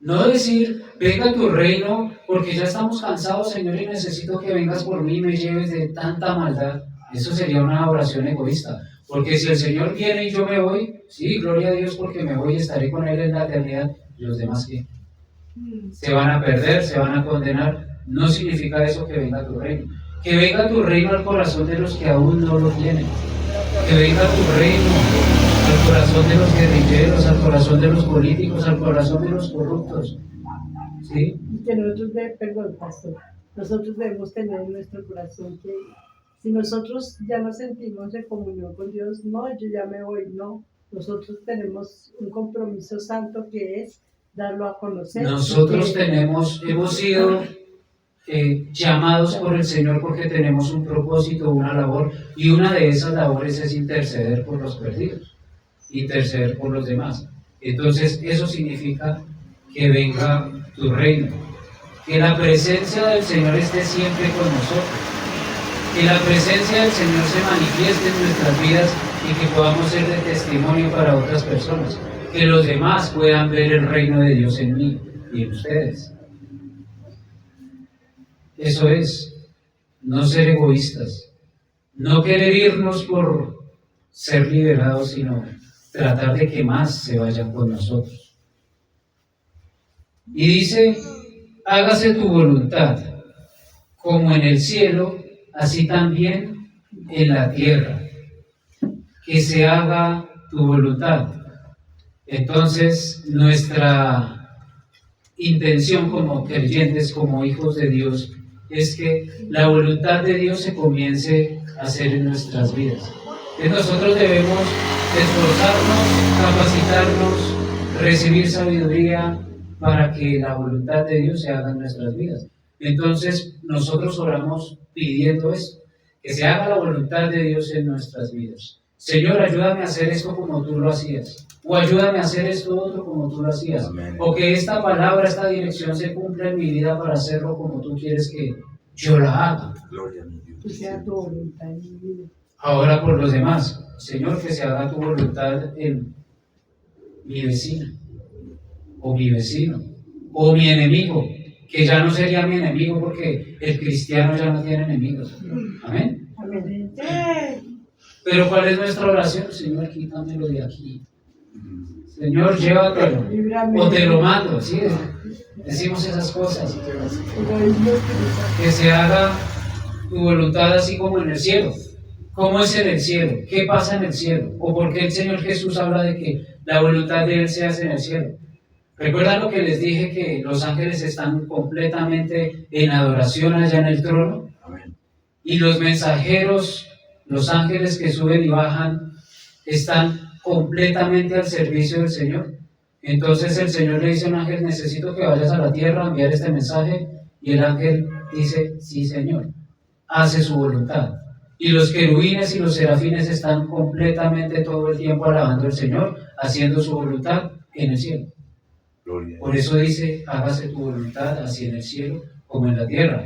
No decir, venga tu reino, porque ya estamos cansados, Señor, y necesito que vengas por mí y me lleves de tanta maldad. Eso sería una oración egoísta. Porque si el Señor viene y yo me voy, sí, gloria a Dios porque me voy y estaré con Él en la eternidad. ¿Y los demás qué? Se van a perder, se van a condenar. No significa eso que venga tu reino. Que venga tu reino al corazón de los que aún no lo tienen. Que venga tu reino al corazón de los guerrilleros, al corazón de los políticos, al corazón de los corruptos. ¿Sí? Y que nosotros, perdón, pastor, nosotros debemos tener en nuestro corazón que si nosotros ya nos sentimos en comunión con Dios, no, yo ya me voy, no. Nosotros tenemos un compromiso santo que es darlo a conocer. Nosotros hemos sido llamados por el Señor porque tenemos un propósito, una labor, y una de esas labores es interceder por los perdidos, interceder por los demás. Entonces, eso significa que venga tu reino, que la presencia del Señor esté siempre con nosotros, que la presencia del Señor se manifieste en nuestras vidas y que podamos ser de testimonio para otras personas, que los demás puedan ver el reino de Dios en mí y en ustedes. Eso es, no ser egoístas, no querer irnos por ser liberados, sino tratar de que más se vayan con nosotros. Y dice, hágase tu voluntad, como en el cielo, así también en la tierra. Que se haga tu voluntad. Entonces, nuestra intención como creyentes, como hijos de Dios, es que la voluntad de Dios se comience a hacer en nuestras vidas. Entonces nosotros debemos esforzarnos, capacitarnos, recibir sabiduría para que la voluntad de Dios se haga en nuestras vidas. Entonces nosotros oramos pidiendo esto, que se haga la voluntad de Dios en nuestras vidas. Señor, ayúdame a hacer esto como tú lo hacías, o ayúdame a hacer esto otro como tú lo hacías, amén. O que esta palabra, esta dirección se cumpla en mi vida para hacerlo como tú quieres que yo la haga. Gloria a Dios. Que sea tu voluntad en mi vida. Ahora por los demás, Señor, que se haga tu voluntad en mi vecina, o mi vecino, o mi enemigo, que ya no sería mi enemigo porque el cristiano ya no tiene enemigos. Amén. Amén. Pero ¿cuál es nuestra oración? Señor, quítamelo de aquí. Señor, llévatelo. O te lo mando. ¿Sí? Decimos esas cosas. Que se haga tu voluntad así como en el cielo. ¿Cómo es en el cielo? ¿Qué pasa en el cielo? ¿O por qué el Señor Jesús habla de que la voluntad de Él se hace en el cielo? ¿Recuerdan lo que les dije, que los ángeles están completamente en adoración allá en el trono? Y los mensajeros, los ángeles que suben y bajan, están completamente al servicio del Señor. Entonces el Señor le dice a un ángel, necesito que vayas a la tierra a enviar este mensaje, y el ángel dice, sí Señor, hace su voluntad. Y los querubines y los serafines están completamente todo el tiempo alabando al Señor, haciendo su voluntad en el cielo. Por eso dice, hágase tu voluntad así en el cielo como en la tierra.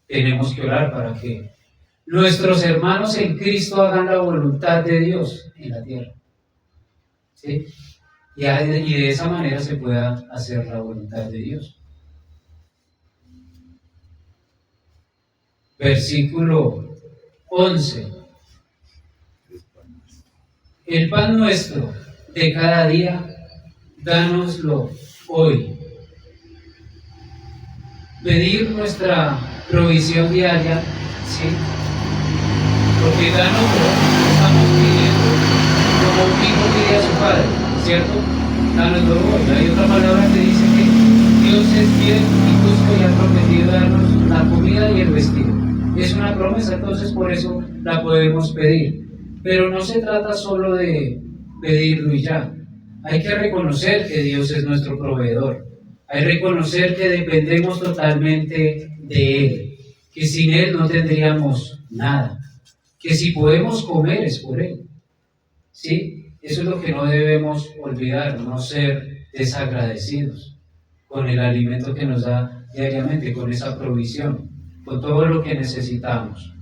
Tenemos que orar para que nuestros hermanos en Cristo hagan la voluntad de Dios en la tierra. ¿Sí? Y de esa manera se pueda hacer la voluntad de Dios. Versículo 11. El pan nuestro de cada día, dánoslo hoy. Pedir nuestra provisión diaria, ¿sí? Porque dánoslo, estamos pidiendo como un hijo pide a su padre, ¿cierto? Dánoslo hoy. Hay otra palabra que dice Dios es fiel y justo y ha prometido darnos la comida y el vestido. Es una promesa, entonces por eso la podemos pedir. Pero no se trata solo de pedirlo y ya. Hay que reconocer que Dios es nuestro proveedor. Hay que reconocer que dependemos totalmente de Él, que sin Él no tendríamos nada, que si podemos comer es por Él. ¿Sí? Eso es lo que no debemos olvidar, no ser desagradecidos con el alimento que nos da diariamente, con esa provisión, con todo lo que necesitamos.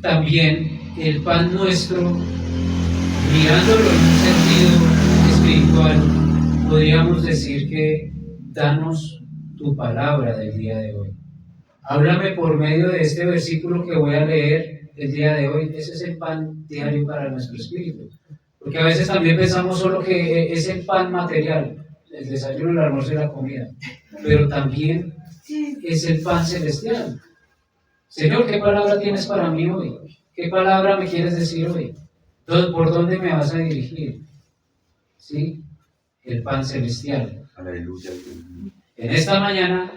También el pan nuestro, mirándolo en un sentido espiritual, podríamos decir que danos tu palabra del día de hoy. Háblame por medio de este versículo que voy a leer el día de hoy. Ese es el pan diario para nuestro espíritu. Porque a veces también pensamos solo que es el pan material, el desayuno, el almuerzo y la comida. Pero también es el pan celestial. Señor, ¿qué palabra tienes para mí hoy? ¿Qué palabra me quieres decir hoy? ¿Por dónde me vas a dirigir? ¿Sí? El pan celestial. Aleluya. En esta mañana,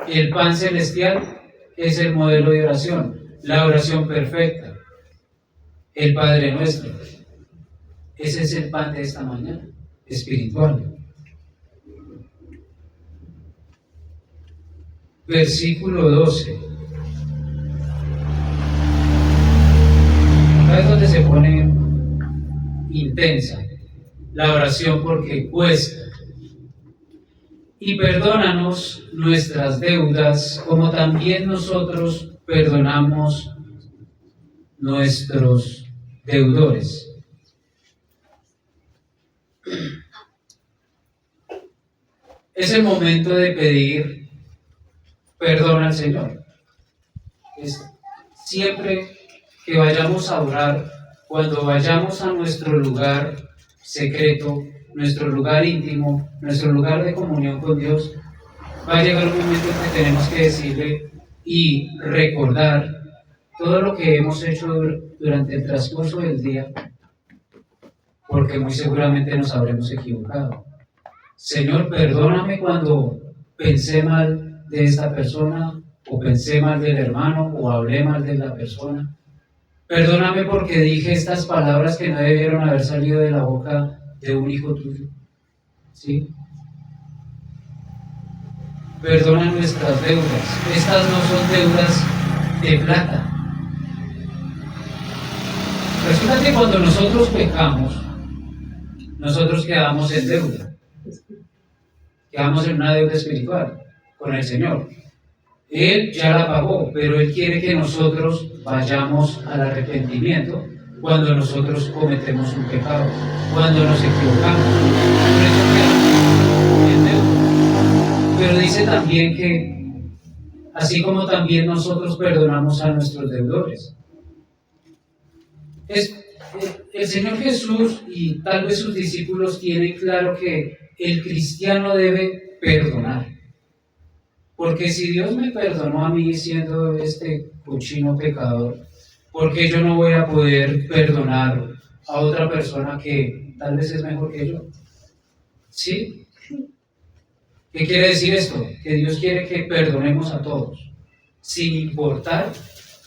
el pan celestial es el modelo de oración, la oración perfecta, el Padre Nuestro. Ese es el pan de esta mañana, espiritual. Versículo 12. Acá es donde se pone intensa la oración porque cuesta. Y perdónanos nuestras deudas, como también nosotros perdonamos nuestros deudores. Es el momento de pedir perdón al Señor. Siempre que vayamos a orar, cuando vayamos a nuestro lugar secreto, nuestro lugar íntimo, nuestro lugar de comunión con Dios, va a llegar un momento en que tenemos que decirle y recordar todo lo que hemos hecho durante el transcurso del día, porque muy seguramente nos habremos equivocado. Señor, perdóname cuando pensé mal de esta persona, o pensé mal del hermano, o hablé mal de la persona. Perdóname porque dije estas palabras que no debieron haber salido de la boca de un hijo tuyo. ¿Sí? Perdona nuestras deudas. Estas no son deudas de plata. Resulta que cuando nosotros pecamos, nosotros quedamos en deuda. Quedamos en una deuda espiritual con el Señor. Él ya la pagó, pero Él quiere que nosotros vayamos al arrepentimiento cuando nosotros cometemos un pecado, cuando nos equivocamos. Por eso quedamos en deuda. Pero dice también que, así como también nosotros perdonamos a nuestros deudores. El Señor Jesús y tal vez sus discípulos tienen claro que el cristiano debe perdonar. Porque si Dios me perdonó a mí siendo este cochino pecador, ¿por qué yo no voy a poder perdonar a otra persona que tal vez es mejor que yo? ¿Sí? ¿Qué quiere decir esto? Que Dios quiere que perdonemos a todos, sin importar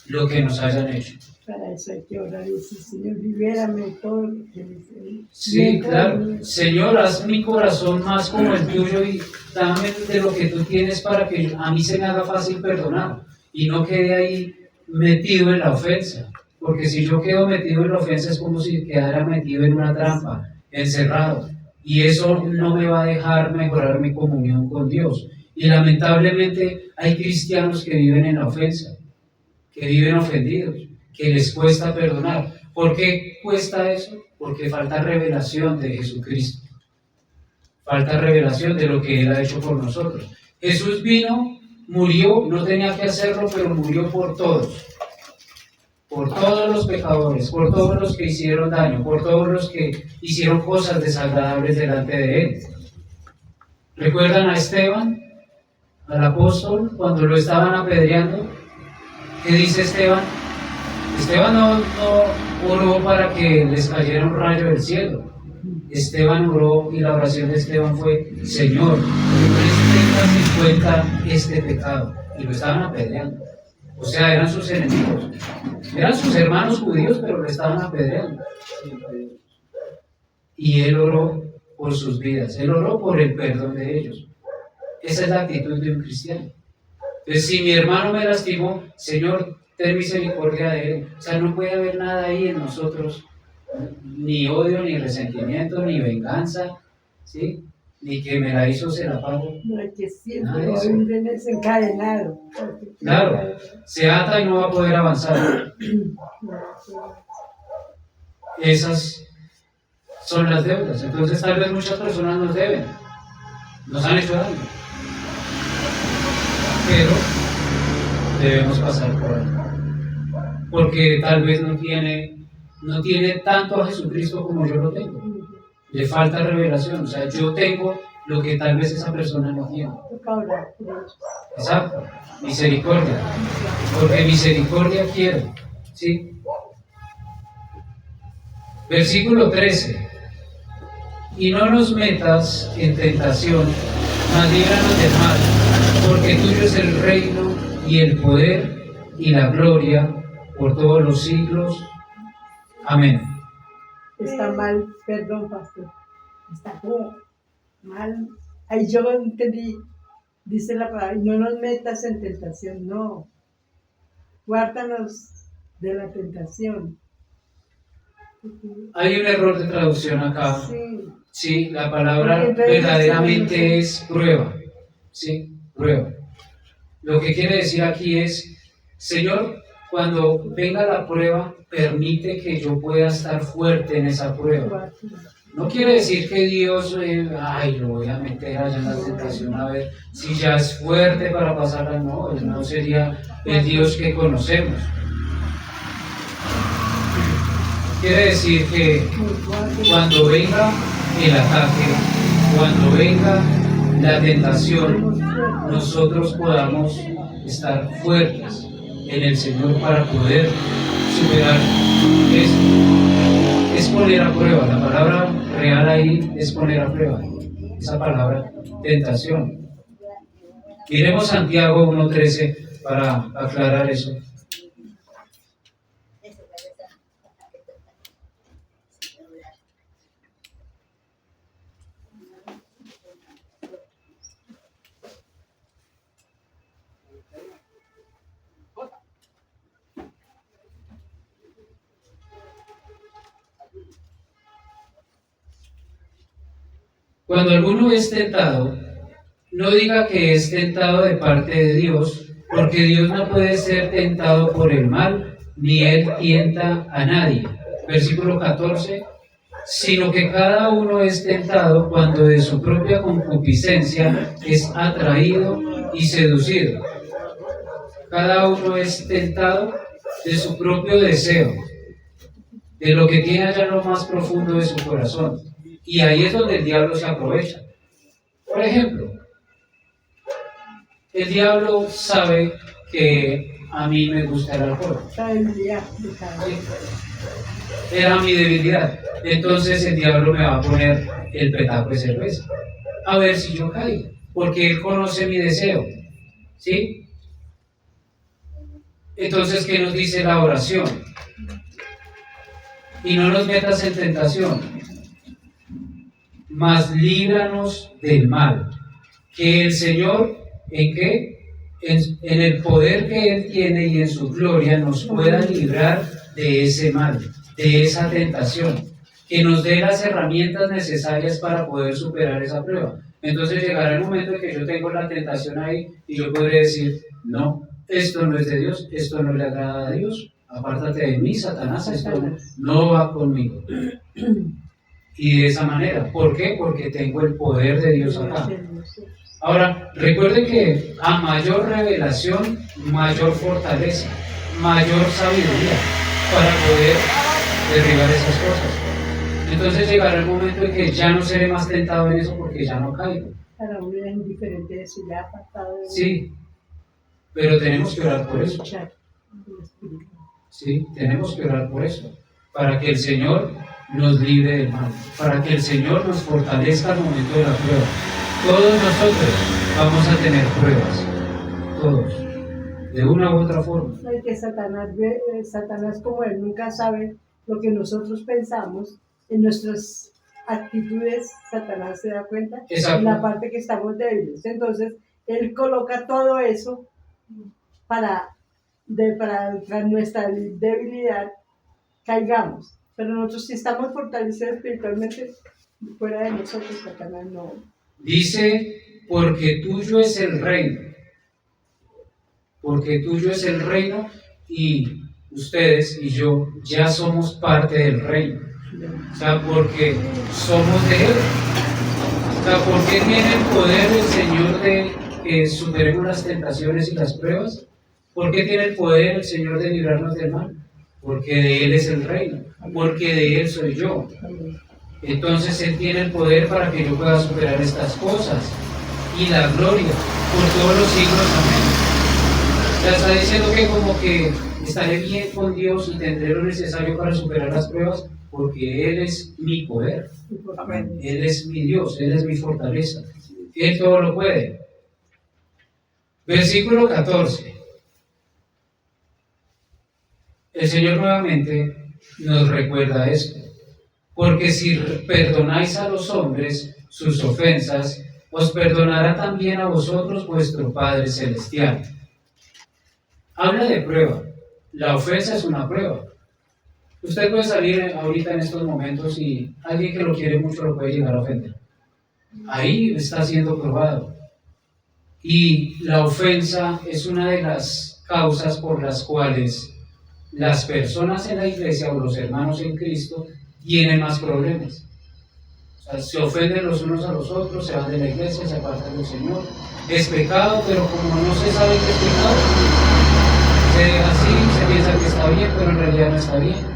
lo que nos hayan hecho. Para eso hay que orar y decir, Señor, libérame de todo lo que me hice. Sí, claro. Señor, haz mi corazón más como el tuyo y dame de lo que tú tienes para que a mí se me haga fácil perdonar y no quede ahí metido en la ofensa. Porque si yo quedo metido en la ofensa es como si quedara metido en una trampa, encerrado. Y eso no me va a dejar mejorar mi comunión con Dios. Y lamentablemente hay cristianos que viven en la ofensa, que viven ofendidos, que les cuesta perdonar. ¿Por qué cuesta eso? Porque falta revelación de Jesucristo. Falta revelación de lo que Él ha hecho por nosotros. Jesús vino, murió, no tenía que hacerlo, pero murió por todos los pecadores, por todos los que hicieron daño, por todos los que hicieron cosas desagradables delante de Él. ¿Recuerdan a Esteban, al apóstol, cuando lo estaban apedreando? ¿Qué dice Esteban? Esteban no oró para que les cayera un rayo del cielo. Esteban oró y la oración de Esteban fue: Señor, que tengas en cuenta este pecado. Y lo estaban apedreando. O sea, eran sus enemigos. Eran sus hermanos judíos, pero lo estaban apedreando. Y él oró por sus vidas. Él oró por el perdón de ellos. Esa es la actitud de un cristiano. Entonces, si mi hermano me lastimó, Señor, ten misericordia de él. O sea, no puede haber nada ahí en nosotros, ni odio, ni resentimiento, ni venganza, ¿sí? Ni que me la hizo, se la pago. No hay que Nada siempre de eso. vivir desencadenado. Claro, se ata y no va a poder avanzar. Esas son las deudas. Entonces, tal vez muchas personas nos deben, nos han hecho daño, pero debemos pasar por ahí. Porque tal vez no tiene tanto a Jesucristo como yo lo tengo. Le falta revelación. O sea, yo tengo lo que tal vez esa persona no tiene. Toca orar por ellos. Exacto. Misericordia. Porque misericordia quiero. ¿Sí? Versículo 13. Y no nos metas en tentación, mas líbranos del mal, porque tuyo es el reino y el poder y la gloria por todos los siglos. Amén. Está mal, perdón, pastor. Está como mal. Ahí yo entendí, dice la palabra, no nos metas en tentación, no. Guárdanos de la tentación. Hay un error de traducción acá. Sí. Sí, la palabra verdaderamente es prueba. Sí, prueba. Lo que quiere decir aquí es, Señor, cuando venga la prueba, permite que yo pueda estar fuerte en esa prueba. No quiere decir que Dios, lo voy a meter allá en la tentación a ver si ya es fuerte para pasarla. No, Él no sería el Dios que conocemos. Quiere decir que cuando venga el ataque, cuando venga la tentación, nosotros podamos estar fuertes en el Señor para poder superar esto. Es poner a prueba, la palabra real ahí es poner a prueba, esa palabra tentación. Miremos Santiago 1:13 para aclarar eso. Cuando alguno es tentado, no diga que es tentado de parte de Dios, porque Dios no puede ser tentado por el mal, ni Él tienta a nadie. Versículo 14, sino que cada uno es tentado cuando de su propia concupiscencia es atraído y seducido. Cada uno es tentado de su propio deseo, de lo que tiene allá en lo más profundo de su corazón. Y ahí es donde el diablo se aprovecha. Por ejemplo, el diablo sabe que a mí me gusta el alcohol. Era mi debilidad. Entonces el diablo me va a poner el petaco de cerveza. A ver si yo caigo. Porque él conoce mi deseo. ¿Sí? Entonces, ¿qué nos dice la oración? Y no nos metas en tentación, mas líbranos del mal. Que el Señor, ¿en qué? En el poder que Él tiene y en su gloria nos pueda librar de ese mal, de esa tentación. Que nos dé las herramientas necesarias para poder superar esa prueba. Entonces llegará el momento en que yo tengo la tentación ahí y yo podré decir, no, esto no es de Dios, esto no le agrada a Dios. Apártate de mí, Satanás, esto no va conmigo. Y de esa manera, ¿por qué? Porque tengo el poder de Dios acá. Ahora, recuerden que a mayor revelación, mayor fortaleza, mayor sabiduría para poder derribar esas cosas. Entonces llegará el momento en que ya no seré más tentado en eso porque ya no caigo. Para uno es indiferente eso, ya apartado de Sí, pero tenemos que orar por eso. Sí, tenemos que orar por eso, para que el Señor nos libre del mal, para que el Señor nos fortalezca al momento de la prueba. Todos nosotros vamos a tener pruebas, todos, de una u otra forma. No, y que Satanás, como él nunca sabe lo que nosotros pensamos, en nuestras actitudes, Satanás se da cuenta Exacto. en la parte que estamos débiles. Entonces, él coloca todo eso para tras nuestra debilidad caigamos. Pero nosotros, si estamos fortalecidos espiritualmente, fuera de nosotros, Satanás no. Dice, porque tuyo es el reino. Porque tuyo es el reino y ustedes y yo ya somos parte del reino. O sea, porque somos de Él. O sea, ¿por qué tiene el poder el Señor de que superemos las tentaciones y las pruebas? ¿Por qué tiene el poder el Señor de librarnos del mal? Porque de Él es el reino. Porque de Él soy yo. Entonces Él tiene el poder para que yo pueda superar estas cosas. Y la gloria por todos los siglos. Amén. O sea, está diciendo que como que estaré bien con Dios y tendré lo necesario para superar las pruebas, porque Él es mi poder. Amén. Él es mi Dios, Él es mi fortaleza. Él todo lo puede. Versículo 14. El Señor nuevamente nos recuerda esto. Porque si perdonáis a los hombres sus ofensas, os perdonará también a vosotros vuestro Padre Celestial. Habla de prueba. La ofensa es una prueba. Usted puede salir ahorita en estos momentos y alguien que lo quiere mucho lo puede llegar a ofender. Ahí está siendo probado. Y la ofensa es una de las causas por las cuales las personas en la iglesia o los hermanos en Cristo tienen más problemas. O sea, se ofenden los unos a los otros, se van de la iglesia, se apartan del Señor. Es pecado, pero como no se sabe que es pecado, se piensa que está bien, pero en realidad no está bien.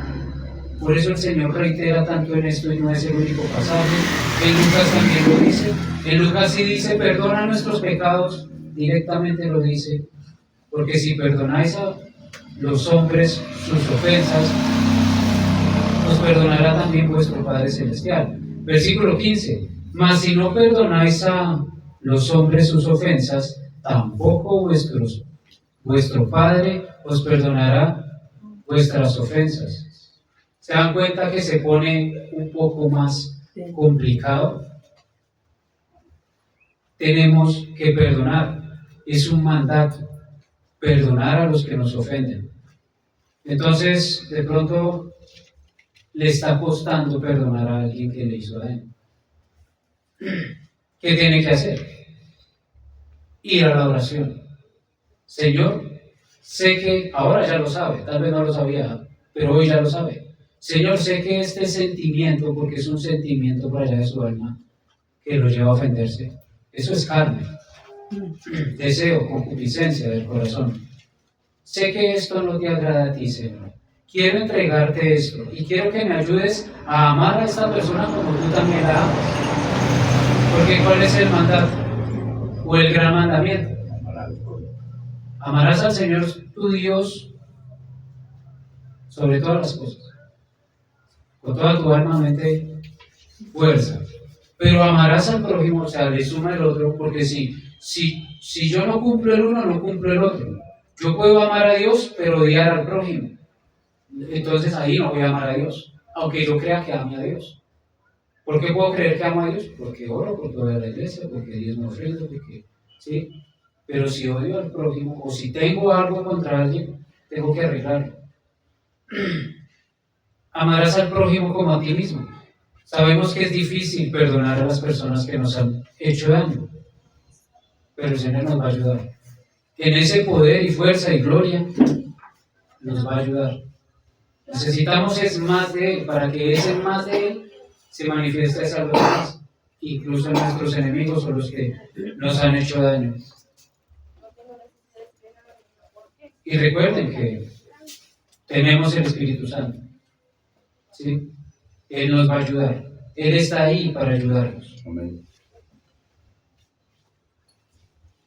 Por eso el Señor reitera tanto en esto y no es el único pasaje. En Lucas también lo dice. En Lucas sí dice, perdona nuestros pecados, directamente lo dice, porque si perdonáis a los hombres sus ofensas, os perdonará también vuestro Padre Celestial. Versículo 15. Mas si no perdonáis a los hombres sus ofensas, tampoco vuestro Padre os perdonará vuestras ofensas. ¿Se dan cuenta que se pone un poco más complicado? Tenemos que perdonar. Es un mandato. Perdonar a los que nos ofenden. Entonces, de pronto, le está costando perdonar a alguien que le hizo daño. ¿Qué tiene que hacer? Ir a la oración. Señor, sé que ahora ya lo sabe, tal vez no lo sabía, pero hoy ya lo sabe. Señor, sé que este sentimiento, porque es un sentimiento para allá de su alma, que lo lleva a ofenderse, eso es carne, deseo, concupiscencia del corazón. Sé que esto no te agrada a ti, Señor. Quiero entregarte esto y quiero que me ayudes a amar a esta persona como tú también la amas. Porque ¿cuál es el mandato? O el gran mandamiento. Amarás al Señor tu Dios sobre todas las cosas. Con toda tu alma, mente, fuerza. Pero amarás al prójimo, o sea, le suma el otro, porque si yo no cumplo el uno, no cumplo el otro. Yo puedo amar a Dios, pero odiar al prójimo. Entonces ahí no voy a amar a Dios, aunque yo crea que ame a Dios. ¿Por qué puedo creer que amo a Dios? Porque oro por toda la iglesia, porque Dios me ofrenda, porque, ¿sí? Pero si odio al prójimo, o si tengo algo contra alguien, tengo que arreglarlo. Amarás al prójimo como a ti mismo. Sabemos que es difícil perdonar a las personas que nos han hecho daño, pero el Señor nos va a ayudar. En ese poder y fuerza y gloria nos va a ayudar. Necesitamos es más de Él, para que ese más de Él se manifieste a los demás, incluso nuestros enemigos o los que nos han hecho daño. Y recuerden que tenemos el Espíritu Santo, ¿sí? Él nos va a ayudar. Él está ahí para ayudarnos. Amén.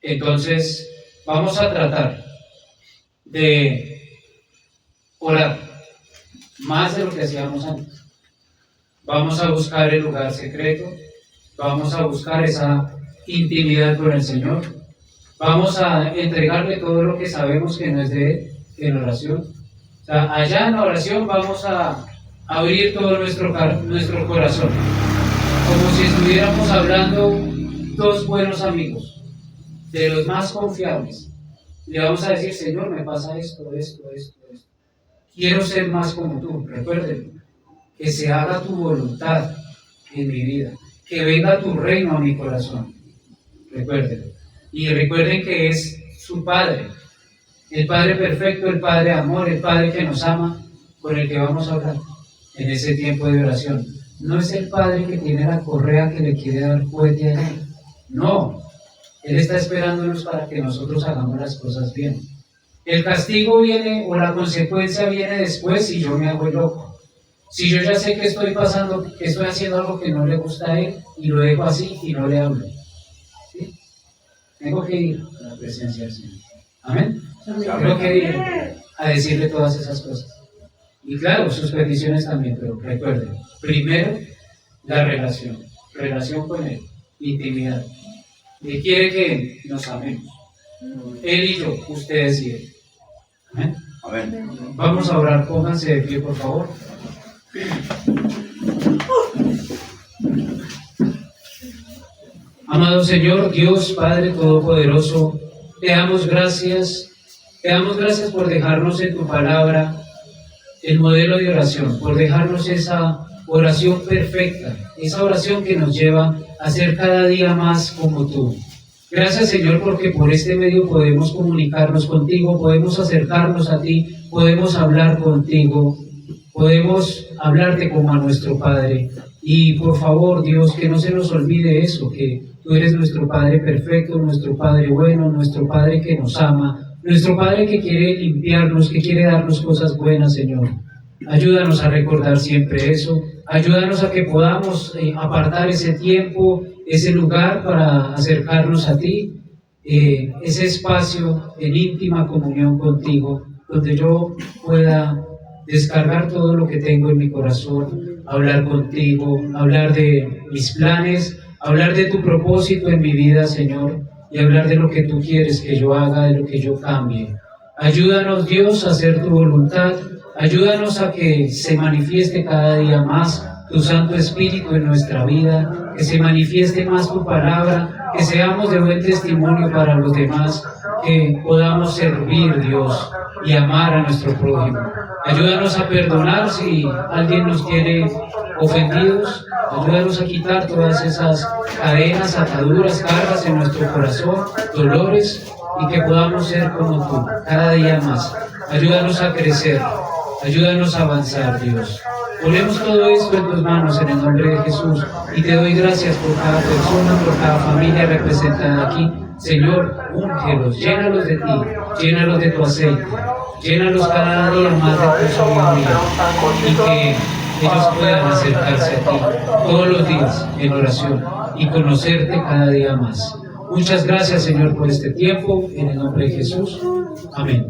Entonces, vamos a tratar de orar más de lo que hacíamos antes. Vamos a buscar el lugar secreto, vamos a buscar esa intimidad con el Señor, vamos a entregarle todo lo que sabemos que no es de Él en oración. O sea, allá en la oración vamos a abrir todo nuestro corazón, como si estuviéramos hablando dos buenos amigos, de los más confiables. Le vamos a decir: Señor, me pasa esto. Quiero ser más como tú. Recuérdenlo, que se haga tu voluntad en mi vida, que venga tu reino a mi corazón. Recuérdenlo. Y recuerden que es su Padre, el Padre perfecto, el Padre de amor, el Padre que nos ama, con el que vamos a hablar en ese tiempo de oración. No es el Padre que tiene la correa que le quiere dar fuerte a Él. No, Él está esperándonos para que nosotros hagamos las cosas bien. El castigo viene, o la consecuencia viene después, si yo me hago el loco. Si yo ya sé que estoy haciendo algo que no le gusta a Él, y lo dejo así y no le hablo. ¿Sí? Tengo que ir a la presencia del Señor. Amén. Tengo que ir a decirle todas esas cosas. Y claro, sus peticiones también, pero recuerden, primero, la relación con Él, intimidad. Él quiere que nos amemos. Él y yo, ustedes y Él. Amén. Amén. Vamos a orar, pónganse de pie, por favor. Amado Señor, Dios Padre Todopoderoso, te damos gracias por dejarnos en tu palabra el modelo de oración, por dejarnos esa oración perfecta, esa oración que nos lleva a ser cada día más como tú. Gracias, Señor, porque por este medio podemos comunicarnos contigo, podemos acercarnos a ti, podemos hablar contigo, podemos hablarte como a nuestro Padre. Y por favor, Dios, que no se nos olvide eso, que tú eres nuestro Padre perfecto, nuestro Padre bueno, nuestro Padre que nos ama, nuestro Padre que quiere limpiarnos, que quiere darnos cosas buenas, Señor. Ayúdanos a recordar siempre eso, ayúdanos a que podamos apartar ese tiempo, ese lugar para acercarnos a ti, ese espacio en íntima comunión contigo, donde yo pueda descargar todo lo que tengo en mi corazón, hablar contigo, hablar de mis planes, hablar de tu propósito en mi vida, Señor, y hablar de lo que tú quieres que yo haga, de lo que yo cambie. Ayúdanos, Dios, a hacer tu voluntad, ayúdanos a que se manifieste cada día más tu Santo Espíritu en nuestra vida, que se manifieste más tu palabra, que seamos de buen testimonio para los demás, que podamos servir, Dios, y amar a nuestro prójimo. Ayúdanos a perdonar si alguien nos tiene ofendidos, ayúdanos a quitar todas esas cadenas, ataduras, cargas en nuestro corazón, dolores, y que podamos ser como tú, cada día más. Ayúdanos a crecer, ayúdanos a avanzar, Dios. Ponemos todo esto en tus manos en el nombre de Jesús y te doy gracias por cada persona, por cada familia representada aquí. Señor, úngelos, llénalos de ti, llénalos de tu aceite, llénalos cada día más de tu sabiduría y que ellos puedan acercarse a ti todos los días en oración y conocerte cada día más. Muchas gracias, Señor, por este tiempo, en el nombre de Jesús. Amén.